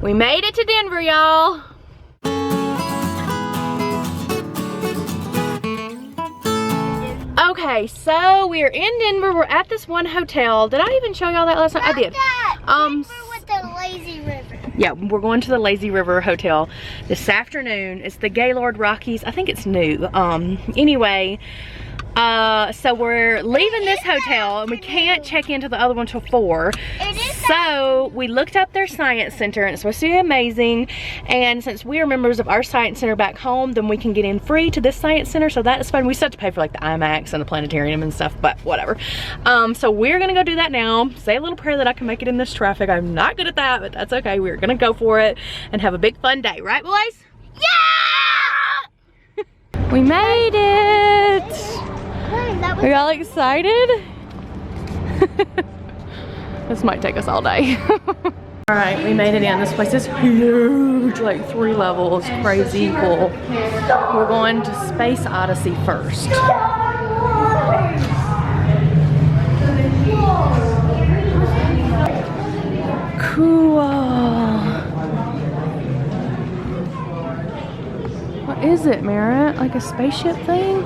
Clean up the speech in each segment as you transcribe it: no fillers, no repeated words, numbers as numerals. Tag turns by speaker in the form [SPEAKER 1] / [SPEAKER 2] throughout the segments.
[SPEAKER 1] We made it to Denver, y'all. Okay, so we're in Denver. We're at this one hotel. Did I even show y'all that last night? I did.
[SPEAKER 2] Denver with the lazy river.
[SPEAKER 1] Yeah, we're going to the Lazy River Hotel this afternoon. It's the Gaylord Rockies. I think it's new. Anyway, so we're leaving this hotel and we can't check into the other one till 4. So we looked up their science center and it's supposed to be amazing. And since we are members of our science center back home, then we can get in free to this science center. So that is fun. We still have to pay for like the IMAX and the planetarium and stuff, but whatever. So we're gonna go do that now. Say a little prayer that I can make it in this traffic. I'm not good at that, but that's okay. We're gonna go for it and have a big fun day, right boys? Yeah! We made it! Are y'all excited? This might take us all day. All right, we made it in. This place is huge, like 3 levels, crazy cool. We're going to Space Odyssey first. Cool. What is it, Merritt? Like a spaceship thing?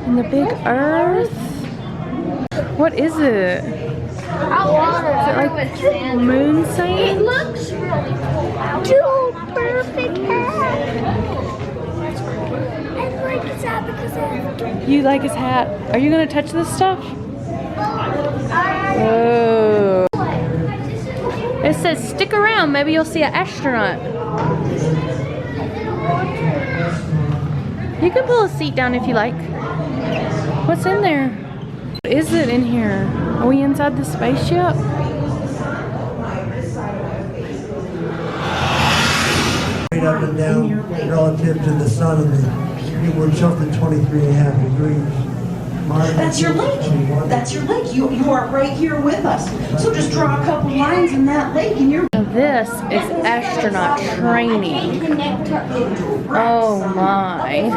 [SPEAKER 1] In the big Earth? What is it? Is it like moon sand?
[SPEAKER 2] It looks really cool. Dude, perfect hat. I like his hat because I have.
[SPEAKER 1] You like his hat? Are you gonna touch this stuff? Whoa. It says stick around, maybe you'll see an astronaut. You can pull a seat down if you like. What's in there? What is it in here? Are we inside the spaceship?
[SPEAKER 3] Straight up and down relative to the sun, and we're tilted 23.5 degrees.
[SPEAKER 4] That's your lake. That's your lake. You are right here with us. So just draw a couple lines in that lake and you're...
[SPEAKER 1] This is astronaut training. Oh my.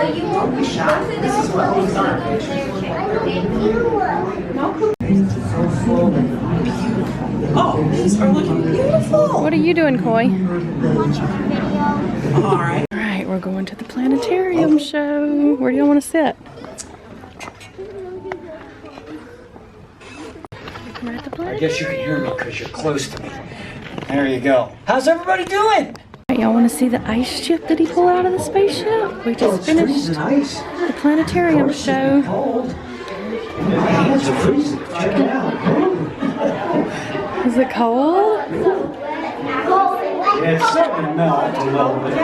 [SPEAKER 4] Oh, these are looking beautiful.
[SPEAKER 1] What are you doing, Coy?
[SPEAKER 4] All right.
[SPEAKER 1] All right, we're going to the planetarium show. Where do y'all want to sit? We're at the planetarium.
[SPEAKER 5] I guess you can hear me because you're close to me. There you go. How's everybody doing?
[SPEAKER 1] Y'all want to see the ice chip that he pulled out of the spaceship? We just finished the planetarium show.
[SPEAKER 5] Cold. The hands are freezing. Check it out.
[SPEAKER 1] Is it cold?
[SPEAKER 5] Yeah, it's starting to melt a little bit.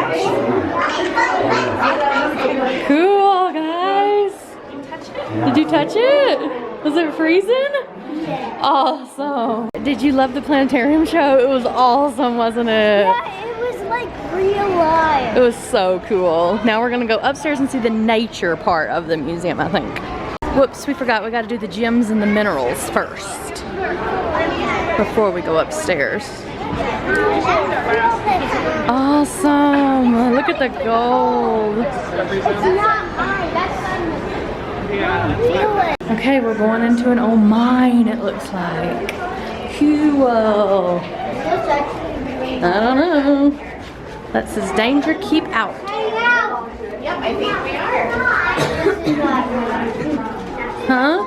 [SPEAKER 1] Cool, guys. Did you touch it? Was it freezing? Awesome. Did you love the planetarium show? It was awesome, wasn't it?
[SPEAKER 2] Yeah, it was like real life.
[SPEAKER 1] It was so cool. Now we're gonna go upstairs and see the nature part of the museum, I think. Whoops, we forgot. We gotta do the gems and the minerals first before we go upstairs. Awesome. Look at the gold. Okay, we're going into an old mine, it looks like. Cool. I don't know. That says danger, keep out.
[SPEAKER 2] Yep, I think we are.
[SPEAKER 1] Huh?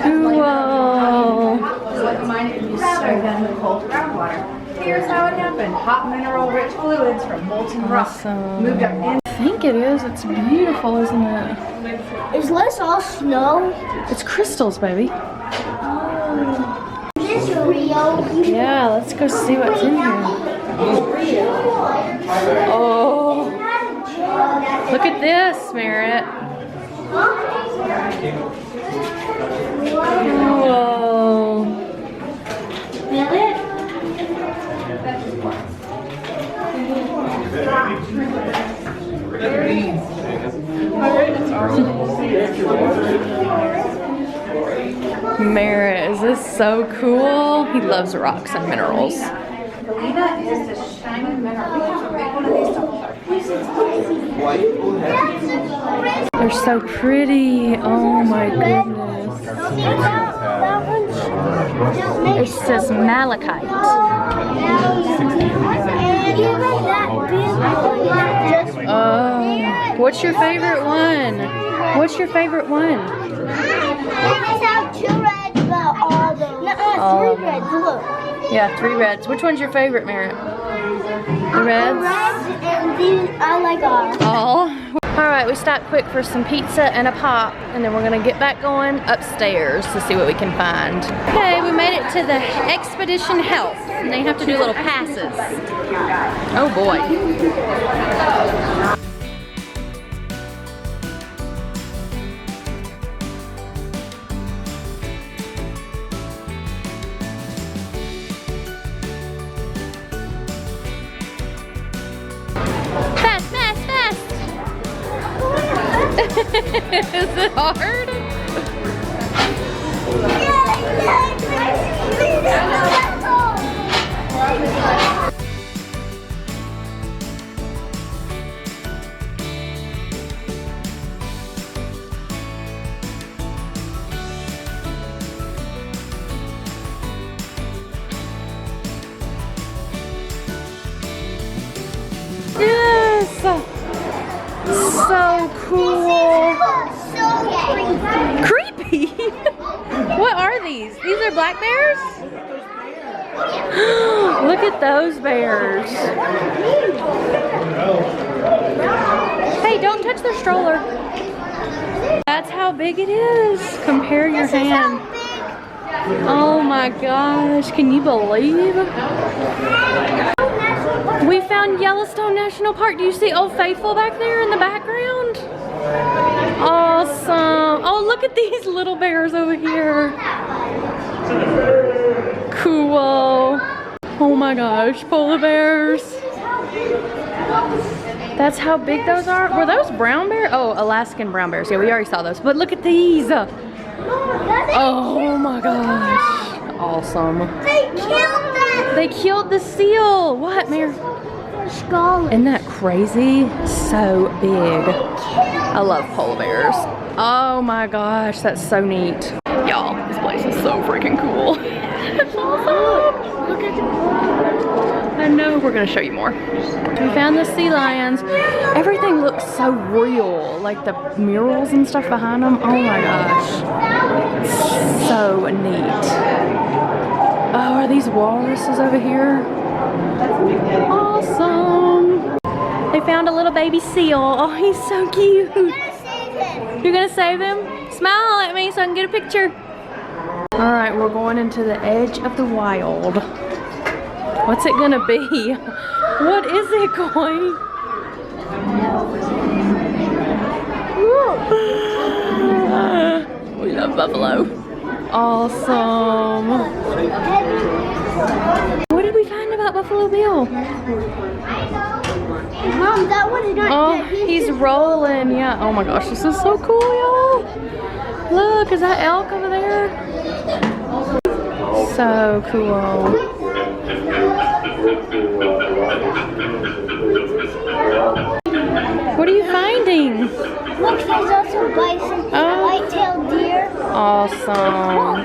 [SPEAKER 1] Cool.
[SPEAKER 6] Here's how it happened. Hot mineral-rich fluids from molten rock moved up in.
[SPEAKER 1] I think it is. It's beautiful, isn't it?
[SPEAKER 2] Is this all snow?
[SPEAKER 1] It's crystals, baby.
[SPEAKER 2] Oh. Is this real?
[SPEAKER 1] Yeah, let's go see what's in here. Oh, look at this, Merritt. Whoa. Merritt, is this so cool? He loves rocks and minerals.
[SPEAKER 6] Lena is the shiny mineral. We have to make one of these to hold.
[SPEAKER 1] They're so pretty. Oh my goodness.
[SPEAKER 2] That one's...
[SPEAKER 1] It says malachite. Oh, what's your favorite one? What's your favorite one?
[SPEAKER 2] I have 2 reds, but all those. 3 reds, look.
[SPEAKER 1] Yeah, 3 reds. Which one's your favorite, Merritt? The reds?
[SPEAKER 2] Reds and these I like all.
[SPEAKER 1] All. All right, we stopped quick for some pizza and a pop, and then we're gonna get back going upstairs to see what we can find. Okay, we made it to the Expedition Health, and they have to do little passes. Oh boy. Fast, fast, fast! Is it hard? Yes! So cool. Creepy. What are these? These are black bears? Look at those bears. Hey, don't touch their stroller. That's how big it is. Compare your hand. Oh my gosh, can you believe? We found Yellowstone National Park. Do you see Old Faithful back there in the background? Awesome. Oh, look at these little bears over here. Cool. Oh my gosh, polar bears. That's how big those are. Were those brown bears? Oh, Alaskan brown bears. Yeah, we already saw those. But look at these. Oh my gosh. Awesome.
[SPEAKER 2] They killed them.
[SPEAKER 1] They killed the seal. What, Mary? Isn't that crazy? So big. I love polar bears. Oh my gosh, that's so neat. Y'all, this place is so freaking cool. It's awesome. Look at it. I know we're gonna show you more. We found the sea lions. Everything looks so real. Like the murals and stuff behind them. Oh my gosh. So neat. Oh, are these walruses over here? Awesome. They found a little baby seal. Oh, he's so cute. You're gonna save him? Smile at me so I can get a picture. All right, we're going into the edge of the wild. What's it gonna be? What is it going? We love buffalo. Awesome. What did we find about Buffalo Bill?
[SPEAKER 2] Mom, that one is not
[SPEAKER 1] Oh, he's rolling. Yeah. Oh my gosh, this is so cool, y'all. Look, is that elk over there? So cool. What are you finding?
[SPEAKER 2] Look, there's also bison, white-tailed deer.
[SPEAKER 1] Awesome.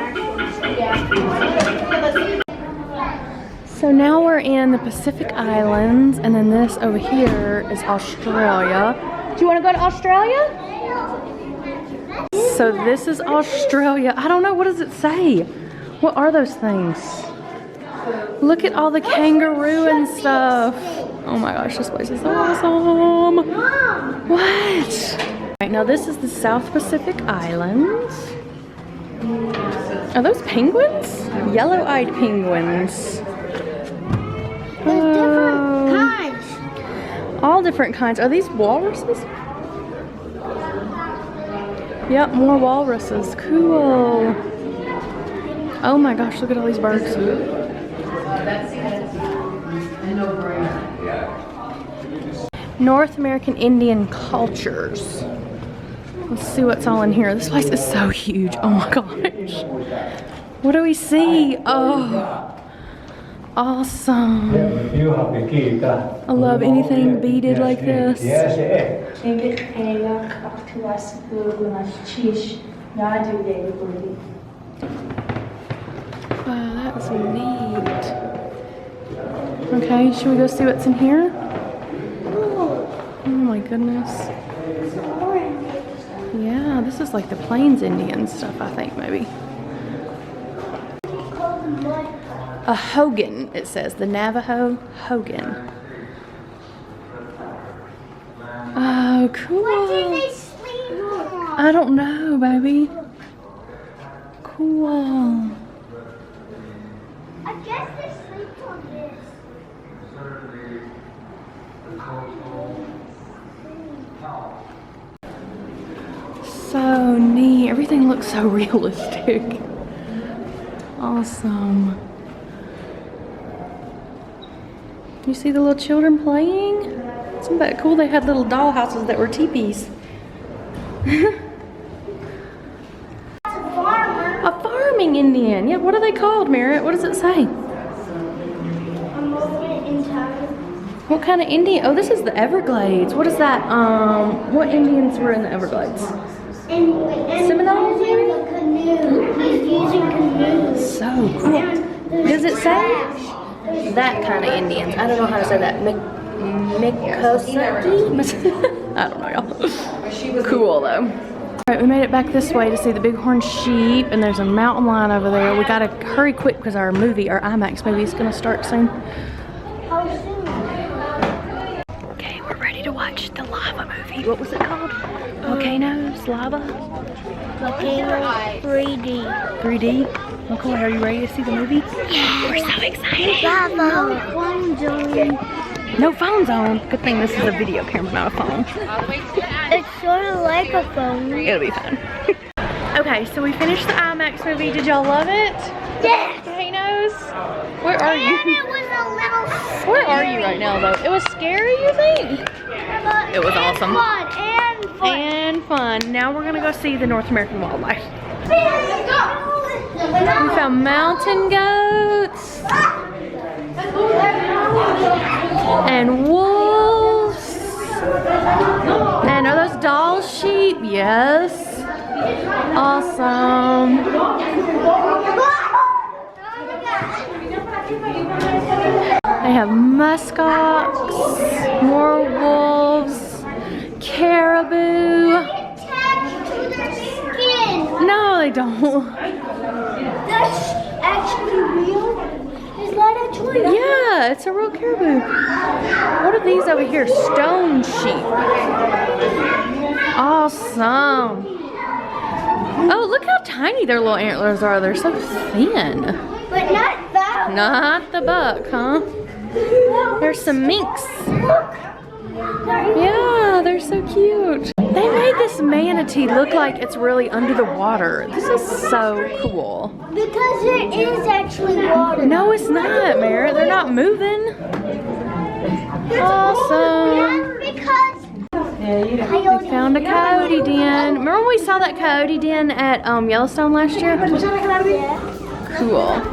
[SPEAKER 1] So now we're in the Pacific Islands, and then this over here is Australia. Do you want to go to Australia? So this is Australia. I don't know, what does it say? What are those things? Look at all the kangaroo and stuff. Oh my gosh, this place is so awesome. What? Right, now this is the South Pacific Islands. Are those penguins? Yellow-eyed penguins.
[SPEAKER 2] There's different kinds.
[SPEAKER 1] All different kinds. Are these walruses? Yep, more walruses. Cool. Oh my gosh, look at all these birds. North American Indian cultures. Let's see what's all in here. This place is so huge. Oh my gosh. What do we see? Oh, awesome. I love anything beaded like this. Okay, should we go see what's in here? Oh my goodness. Yeah, this is like the Plains Indian stuff, I think, maybe. A Hogan, it says. The Navajo Hogan. Oh, cool.
[SPEAKER 2] What did they sleep on?
[SPEAKER 1] I don't know, baby. Cool.
[SPEAKER 2] I guess they sleep on this.
[SPEAKER 1] So neat. Everything looks so realistic. Awesome. You see the little children playing? Isn't that cool? They had little doll houses that were teepees. A farming Indian. Yeah, what are they called, Merritt? What does it say?
[SPEAKER 2] I'm moving in time.
[SPEAKER 1] What kind of Indian? Oh, this is the Everglades. What is that? What Indians were in the Everglades?
[SPEAKER 2] And
[SPEAKER 1] Seminoles,
[SPEAKER 2] he's using a canoe. He's using canoes.
[SPEAKER 1] So cool. Does it say? That kind of Indians. I don't know how to say that. Mikosaki? I don't know, y'all. Cool, though. Alright, we made it back this way to see the bighorn sheep, and there's a mountain lion over there. We gotta hurry quick because our movie, our IMAX movie, is gonna start soon. Okay, we're ready to watch the lava movie. What was it called? Volcanoes? Lava?
[SPEAKER 2] Volcano 3D.
[SPEAKER 1] 3D? Nicole, are you ready to see the movie? Yeah, we're so excited.
[SPEAKER 2] Lava. Phone's on.
[SPEAKER 1] No phone's on. Good thing this is a video camera, not a phone.
[SPEAKER 2] It's sort of like a phone.
[SPEAKER 1] It'll be fun. Okay, so we finished the IMAX movie. Did y'all love it?
[SPEAKER 2] Yes.
[SPEAKER 1] Volcanoes? Where are you?
[SPEAKER 2] And it was a little
[SPEAKER 1] Where are you right now, though? It was scary, you think? It was awesome.
[SPEAKER 2] Fun and fun.
[SPEAKER 1] And fun. Now we're gonna go see the North American wildlife.
[SPEAKER 2] We
[SPEAKER 1] We found mountain goats and wolves. And are those doll sheep? Yes. Awesome. They have muskox, more wolves, caribou.
[SPEAKER 2] attached to their skin.
[SPEAKER 1] No, they don't.
[SPEAKER 2] That's actually real. Is that actually real?
[SPEAKER 1] Yeah, it's a real caribou. What are these over here? Stone sheep. Awesome. Oh, look how tiny their little antlers are. They're so thin.
[SPEAKER 2] But not that.
[SPEAKER 1] Not the buck, huh? There's some minks.
[SPEAKER 2] Look.
[SPEAKER 1] Yeah, they're so cute. They made this manatee look like it's really under the water. This is so cool.
[SPEAKER 2] Because there is actually water.
[SPEAKER 1] No, it's not, Merritt. They're not moving. Awesome.
[SPEAKER 2] Because
[SPEAKER 1] We found a coyote den. Remember when we saw that coyote den at Yellowstone last year?
[SPEAKER 2] yeah.
[SPEAKER 1] Cool.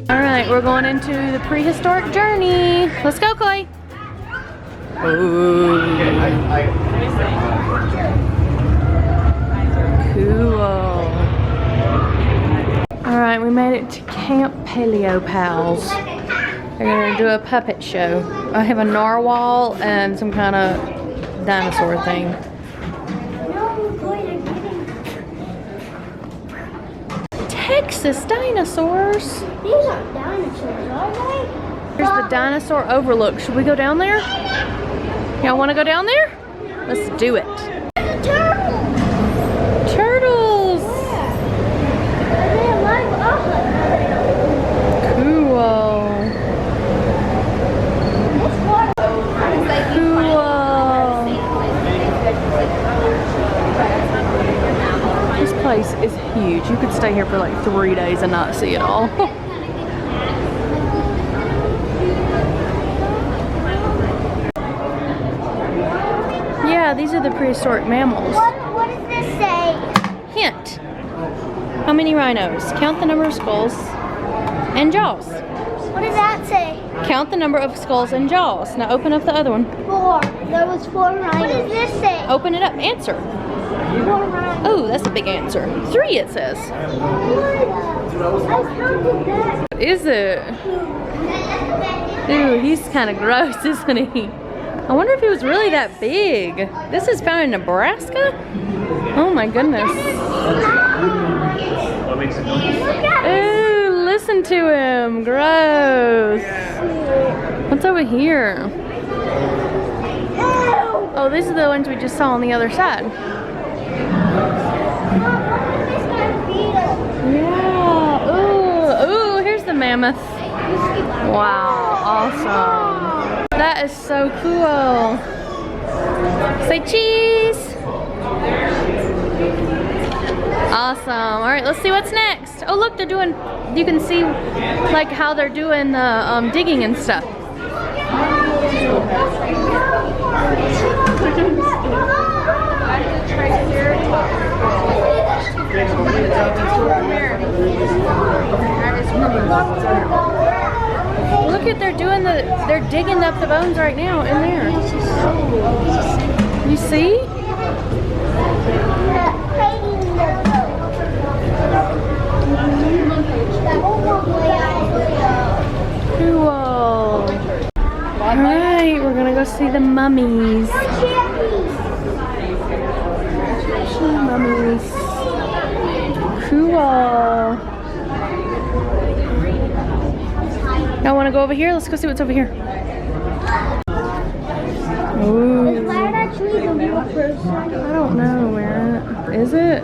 [SPEAKER 1] All right, we're going into the prehistoric journey. Let's go, Clay. Ooh. Cool. All right, we made it to Camp Paleo Pals. They're gonna do a puppet show. I have a narwhal and some kind of dinosaur thing. Texas dinosaurs.
[SPEAKER 2] These aren't dinosaurs, are they?
[SPEAKER 1] Here's the dinosaur overlook. Should we go down there? Y'all want to go down there? Let's do it.
[SPEAKER 2] There's a turtle.
[SPEAKER 1] Turtles.
[SPEAKER 2] They're alive.
[SPEAKER 1] Cool.
[SPEAKER 2] This water.
[SPEAKER 1] Cool. This place is huge. You could stay here for like 3 days and not see it all. Yeah, these are the prehistoric mammals.
[SPEAKER 2] What does this say?
[SPEAKER 1] Hint. How How many rhinos? Count the number of skulls and jaws.
[SPEAKER 2] What does that say?
[SPEAKER 1] Count the number of skulls and jaws. Now open up the other one.
[SPEAKER 2] 4. There was 4 rhinos. What does this say?
[SPEAKER 1] Open it up. Answer.
[SPEAKER 2] 4 rhinos.
[SPEAKER 1] Oh, that's a big answer. 3 it says.
[SPEAKER 2] I counted that.
[SPEAKER 1] What is it? Ooh, he's kind of gross, isn't he? I wonder if he was really that big. This is found in Nebraska? Oh my goodness. Ooh, listen to him. Gross. What's over here? Oh, these are the ones we just saw on the other side. Yeah. Ooh, here's the mammoth. Wow, awesome. That is so cool. Say cheese. Awesome. All right, let's see what's next. Oh, look, they're doing, you can see like how they're doing the digging and stuff. Look at, they're digging up the bones right now in there. You see? Cool. Alright, we're gonna go see the mummies. Mummies. Cool. Now wanna go over here? Let's go see what's over here. Ooh.
[SPEAKER 2] Is that actually the real person?
[SPEAKER 1] I don't know, man. Is it?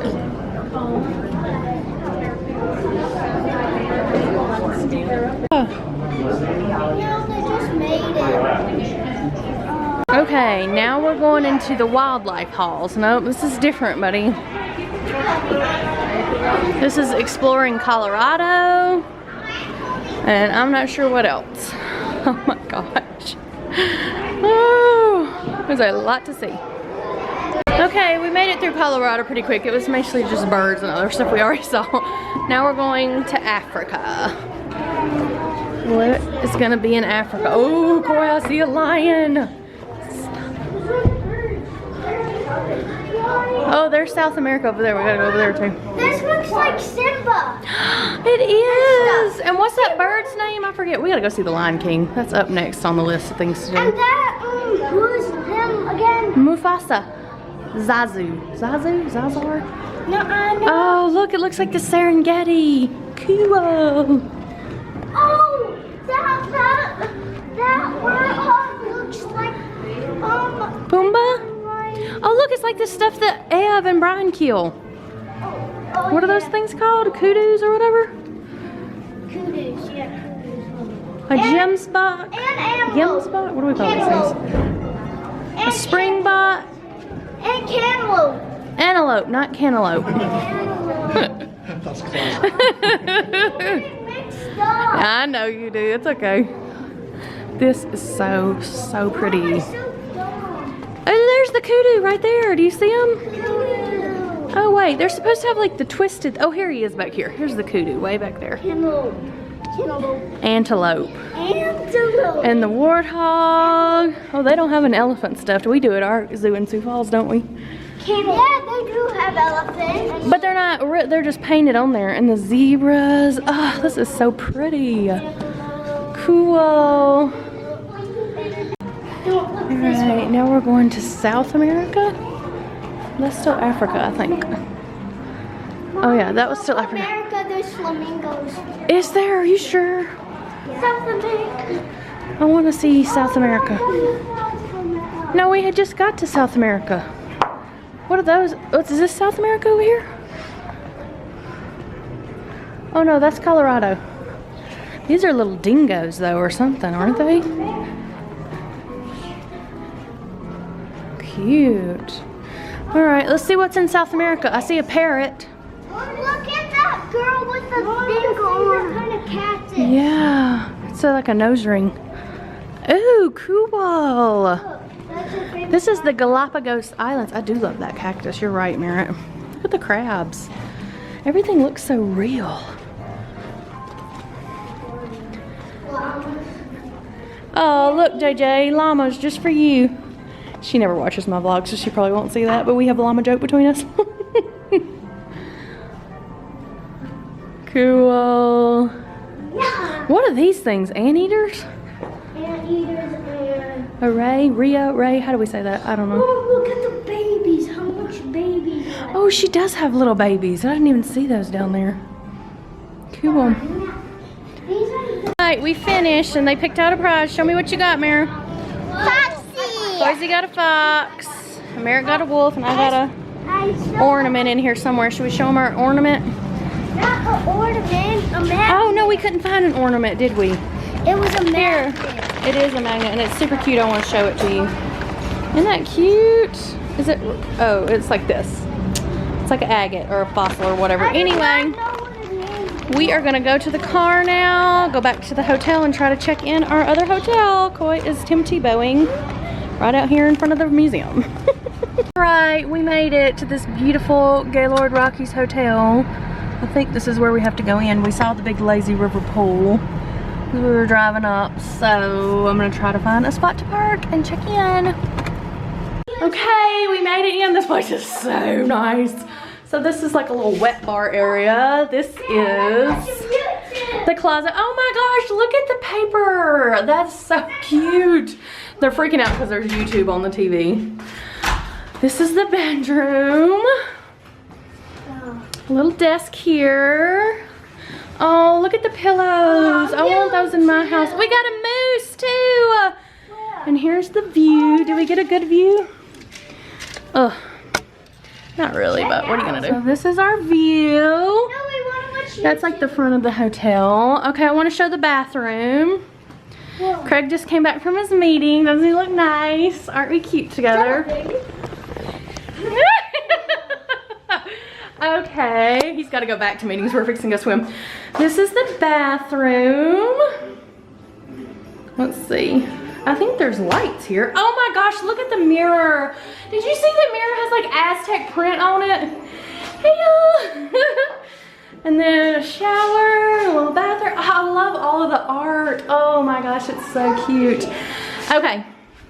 [SPEAKER 2] They just made it.
[SPEAKER 1] Okay, now we're going into the wildlife halls. Nope, this is different, buddy. This is exploring Colorado. And I'm not sure what else. Oh my gosh. Oh, there's a lot to see. Okay, we made it through Colorado pretty quick. It was mostly just birds and other stuff we already saw. Now we're going to Africa. What is gonna be in Africa? Oh, boy, I see a lion. Oh, there's South America over there. We gotta go over there too.
[SPEAKER 2] This looks like Simba.
[SPEAKER 1] It is. And what's that bird's name? I forget. We gotta go see the Lion King. That's up next on the list of things to do.
[SPEAKER 2] And that, who's him again?
[SPEAKER 1] Mufasa. Zazu. Zazu? Zazar?
[SPEAKER 2] No, I know.
[SPEAKER 1] Oh, look, it looks like the Serengeti. Cool.
[SPEAKER 2] Oh, that warthog looks like,
[SPEAKER 1] Pumbaa? Oh, look, it's like the stuff that Ev and Brian kill. What are those things called? Kudus or whatever?
[SPEAKER 2] Kudus, yeah, kudus.
[SPEAKER 1] A gem spot?
[SPEAKER 2] And antelope.
[SPEAKER 1] Gem spot? What do we call these things? A springbok?
[SPEAKER 2] And cantaloupe.
[SPEAKER 1] Antelope, not cantaloupe.
[SPEAKER 2] Mixed up.
[SPEAKER 1] I know you do. It's okay. This is so pretty. Oh, there's the kudu right there. Do you see him? Oh, wait. They're supposed to have like the twisted. Oh, here he is back here. Here's the kudu way back there.
[SPEAKER 2] Cantaloupe.
[SPEAKER 1] Antelope.
[SPEAKER 2] Antelope.
[SPEAKER 1] And the warthog. Oh, they don't have an elephant stuffed. We do at our zoo in Sioux Falls, don't we?
[SPEAKER 2] Yeah, they do have elephants.
[SPEAKER 1] But they're not, they're just painted on there. And the zebras. Oh, this is so pretty. Cool. Alright, now we're going to South America. That's still Africa, I think. Oh yeah, that was still Africa.
[SPEAKER 2] America, there's flamingos.
[SPEAKER 1] Is there? Are you sure?
[SPEAKER 2] South America.
[SPEAKER 1] I want to see South America. No, we had just got to South America. What are those? Oh, is this South America over here? Oh no, that's Colorado. These are little dingoes though or something, aren't they? Cute. All right, let's see what's in South America. I see a parrot.
[SPEAKER 2] Look at that girl with the dingo. What kind of cat is?
[SPEAKER 1] Yeah, it's like a nose ring. Ooh, cool. This is the Galapagos Islands. I do love that cactus. You're right, Merritt. Look at the crabs. Everything looks so real. Oh, look, JJ, llamas just for you. She never watches my vlog, so she probably won't see that, but we have a llama joke between us. Cool. What are these things? Anteaters?
[SPEAKER 2] Anteaters and...
[SPEAKER 1] Ray, how do we say that? I don't know.
[SPEAKER 2] Oh, look at the babies. How much babies?
[SPEAKER 1] Oh, she does have little babies. I didn't even see those down there. Cool. Alright, we finished and they picked out a prize. Show me what you got, Mara.
[SPEAKER 2] Foxy.
[SPEAKER 1] Boise got a fox. Merritt got a wolf and I got a ornament in here somewhere. Should we show them our ornament?
[SPEAKER 2] Not an ornament, a magnet.
[SPEAKER 1] Oh no, we couldn't find an ornament, did we?
[SPEAKER 2] It was a
[SPEAKER 1] Here.
[SPEAKER 2] magnet.
[SPEAKER 1] It is a magnet and it's super cute. I want to show it to you. Isn't that cute? Is it? Oh, it's like this. It's like an agate or a fossil or whatever. Anyway, we are gonna go to the car now, go back to the hotel and try to check in our other hotel. Coy is Tim Tebowing right out here in front of the museum. Right, we made it to this beautiful Gaylord Rockies hotel. I think this is where we have to go in. We saw the big lazy river pool as we were driving up, so I'm gonna try to find a spot to park and check in. Okay, we made it in. This place is so nice. So this is like a little wet bar area. This is the closet. Oh my gosh, look at the paper. That's so cute. They're freaking out because there's YouTube on the TV. This is the bedroom. A little desk here. Oh, look at the pillows. I want those in my house. We got a moose too. And here's the view. Did we get a good view? Ugh. Not really, but what are you gonna do? So this is our view. That's like the front of the hotel. Okay, I want to show the bathroom. Craig just came back from his meeting. Doesn't he look nice? Aren't we cute together? Okay, he's got to go back to meetings. We're fixing to go swim. This is the bathroom. Let's see. I think there's lights here. Oh my gosh, look at the mirror. Did you see the mirror has like Aztec print on it? Hey y'all. And then a shower, a little bathroom. Oh, I love all of the art. Oh my gosh, it's so cute. Okay,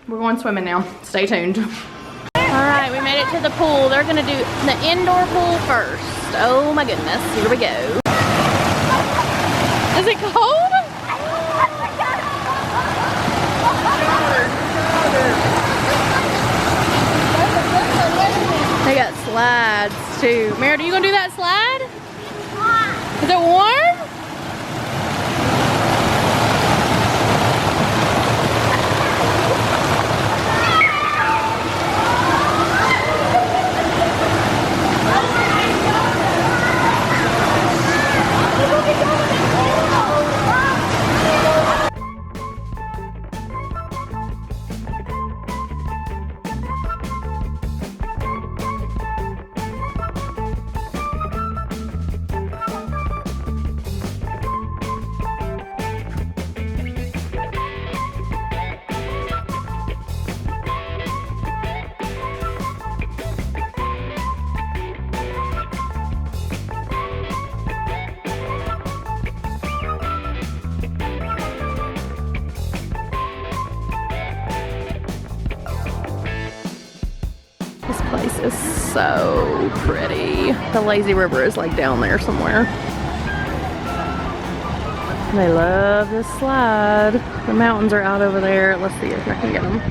[SPEAKER 1] we're going swimming now. Stay tuned. All right, we made it to the pool. They're gonna do the indoor pool first. Oh my goodness, here we go. Is it cold? They got slides too. Merritt, are you gonna do that slide? Is it warm? This place is so pretty. The lazy river is like down there somewhere. They love this slide. The mountains are out over there. Let's see if I can get them.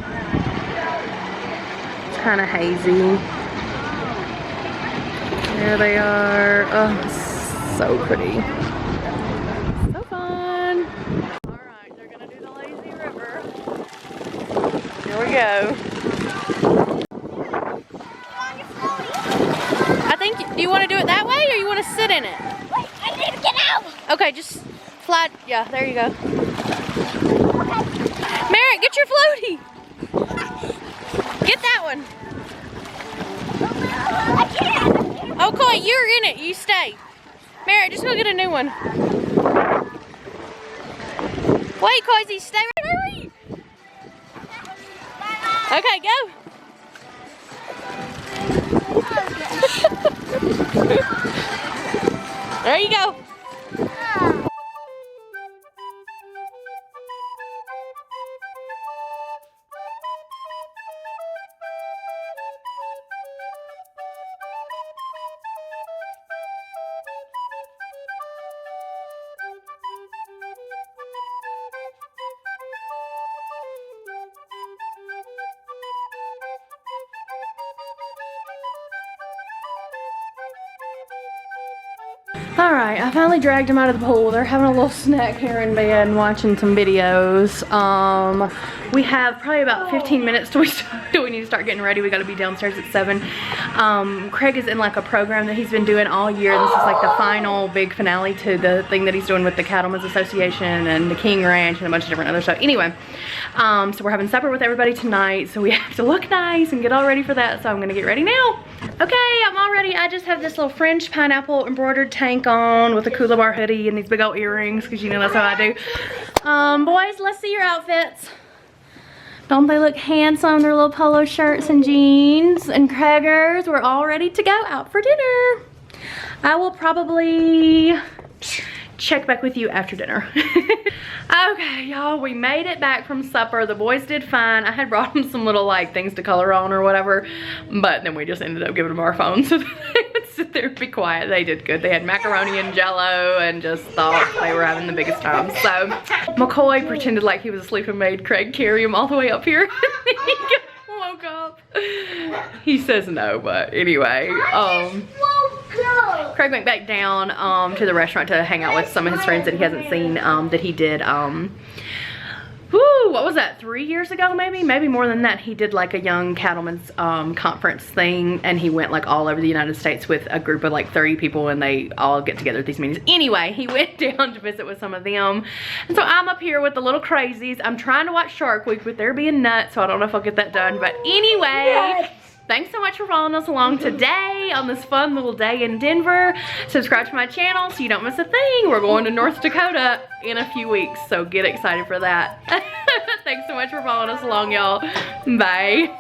[SPEAKER 1] It's kind of hazy. There they are. Oh, so pretty. So fun. All right, they're gonna do the lazy river. Here we go. Do you want to do it that way or you want to sit in it?
[SPEAKER 2] Wait, I need to get out.
[SPEAKER 1] Okay, just slide. Yeah, there you go. Merritt, get your floaty. Get that one.
[SPEAKER 2] I can't.
[SPEAKER 1] Oh, Coy, you're in it. You stay. Merritt, just go get a new one. Wait, Cozy, stay right. Hurry. Okay, go. There you go. All right, I finally dragged them out of the pool. They're having a little snack here in bed and watching some videos. We have probably about 15 minutes till we need to start getting ready. We gotta be downstairs at 7. Craig is in like a program that he's been doing all year. This is like the final big finale to the thing that he's doing with the Cattlemen's Association and the King Ranch and a bunch of different other stuff. Anyway, so we're having supper with everybody tonight, so we have to look nice and get all ready for that, so I'm gonna get ready now. Okay, I'm all ready. I just have this little French pineapple embroidered tank on with a Kula Bar hoodie and these big old earrings, because you know that's how I do. Boys, let's see your outfits. Don't they look handsome? Their little polo shirts and jeans and craggers. We're all ready to go out for dinner. I will probably check back with you after dinner. Okay, y'all, we made it back from supper. The boys did fine. I had brought them some little like things to color on or whatever, but then we just ended up giving them our phones so they would sit there and be quiet. They did good. They had macaroni and jello and just thought they were having the biggest time. So McCoy pretended like he was asleep and made Craig carry him all the way up here. He woke up. He says no, but anyway, Craig went back down to the restaurant to hang out with some of his friends that he hasn't seen, that he did, what was that, 3 years ago maybe? Maybe more than that. He did like a young cattlemen's conference thing, and he went like all over the United States with a group of like 30 people, and they all get together at these meetings. Anyway, he went down to visit with some of them, and so I'm up here with the little crazies. I'm trying to watch Shark Week, but they're being nuts, so I don't know if I'll get that done. But anyway, thanks so much for following us along today on this fun little day in Denver. Subscribe to my channel so you don't miss a thing. We're going to North Dakota in a few weeks, so get excited for that. Thanks so much for following us along, y'all. Bye.